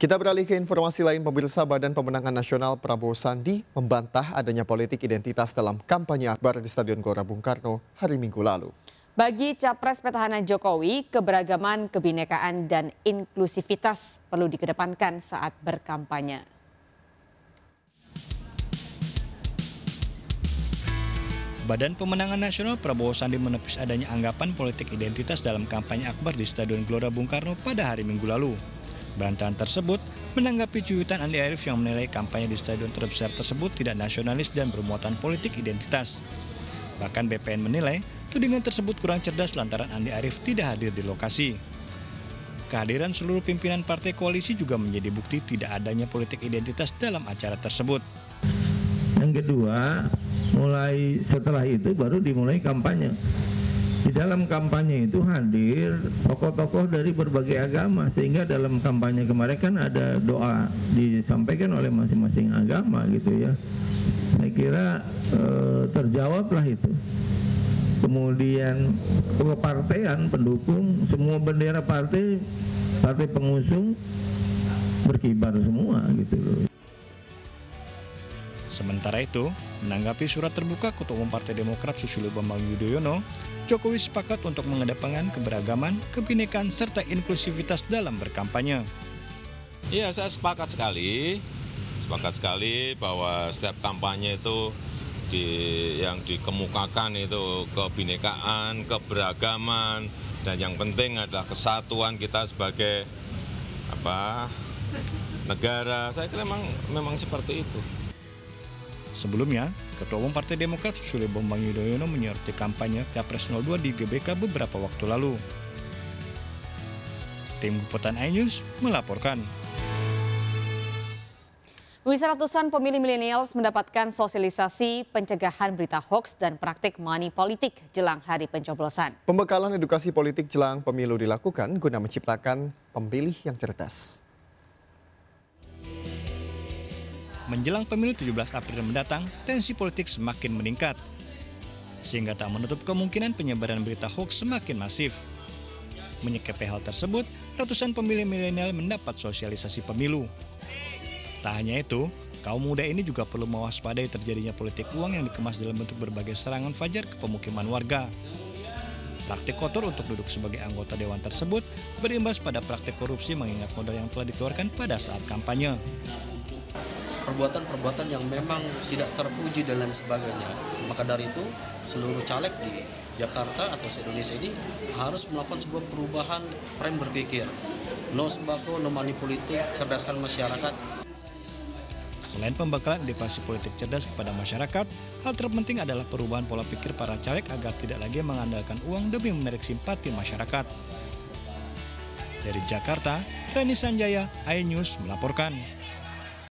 Kita beralih ke informasi lain, pemirsa. Badan Pemenangan Nasional Prabowo Sandi membantah adanya politik identitas dalam kampanye akbar di Stadion Gelora Bung Karno hari Minggu lalu. Bagi Capres petahana Jokowi, keberagaman, kebinekaan, dan inklusivitas perlu dikedepankan saat berkampanye. Badan Pemenangan Nasional Prabowo Sandi menepis adanya anggapan politik identitas dalam kampanye akbar di Stadion Gelora Bung Karno pada hari Minggu lalu. Bantahan tersebut menanggapi cuitan Andi Arief yang menilai kampanye di stadion terbesar tersebut tidak nasionalis dan bermuatan politik identitas. Bahkan BPN menilai tudingan tersebut kurang cerdas lantaran Andi Arief tidak hadir di lokasi. Kehadiran seluruh pimpinan partai koalisi juga menjadi bukti tidak adanya politik identitas dalam acara tersebut. Yang kedua, mulai setelah itu baru dimulai kampanye. Di dalam kampanye itu hadir tokoh-tokoh dari berbagai agama, sehingga dalam kampanye kemarin kan ada doa disampaikan oleh masing-masing agama gitu ya. Saya kira terjawablah itu. Kemudian kepartean pendukung, semua bendera partai pengusung berkibar semua gitu loh. Sementara itu, menanggapi surat terbuka Ketua Umum Partai Demokrat Susilo Bambang Yudhoyono, Jokowi sepakat untuk mengedepankan keberagaman, kebinekaan, serta inklusivitas dalam berkampanye. Iya, saya sepakat sekali bahwa setiap kampanye itu yang dikemukakan itu kebinekaan, keberagaman, dan yang penting adalah kesatuan kita sebagai negara. Saya kira memang seperti itu. Sebelumnya, Ketua Umum Partai Demokrat Susilo Bambang Yudhoyono menyoroti kampanye Capres 02 di GBK beberapa waktu lalu. Tim Liputan iNews melaporkan. Ratusan pemilih milenials mendapatkan sosialisasi pencegahan berita hoaks dan praktik money politik jelang hari pencoblosan. Pembekalan edukasi politik jelang pemilu dilakukan guna menciptakan pemilih yang cerdas. Menjelang pemilu 17 April mendatang, tensi politik semakin meningkat. Sehingga tak menutup kemungkinan penyebaran berita hoaks semakin masif. Menyikapi hal tersebut, ratusan pemilih milenial mendapat sosialisasi pemilu. Tak hanya itu, kaum muda ini juga perlu mewaspadai terjadinya politik uang yang dikemas dalam bentuk berbagai serangan fajar ke pemukiman warga. Praktik kotor untuk duduk sebagai anggota dewan tersebut berimbas pada praktik korupsi mengingat modal yang telah dikeluarkan pada saat kampanye. Perbuatan-perbuatan yang memang tidak terpuji dan lain sebagainya. Maka dari itu, seluruh caleg di Jakarta atau se-Indonesia ini harus melakukan sebuah perubahan frame berpikir. No sembako, no money politik, cerdaskan masyarakat. Selain pembekalan edukasi politik cerdas kepada masyarakat, hal terpenting adalah perubahan pola pikir para caleg agar tidak lagi mengandalkan uang demi menarik simpati masyarakat. Dari Jakarta, Reni Sanjaya, iNews melaporkan.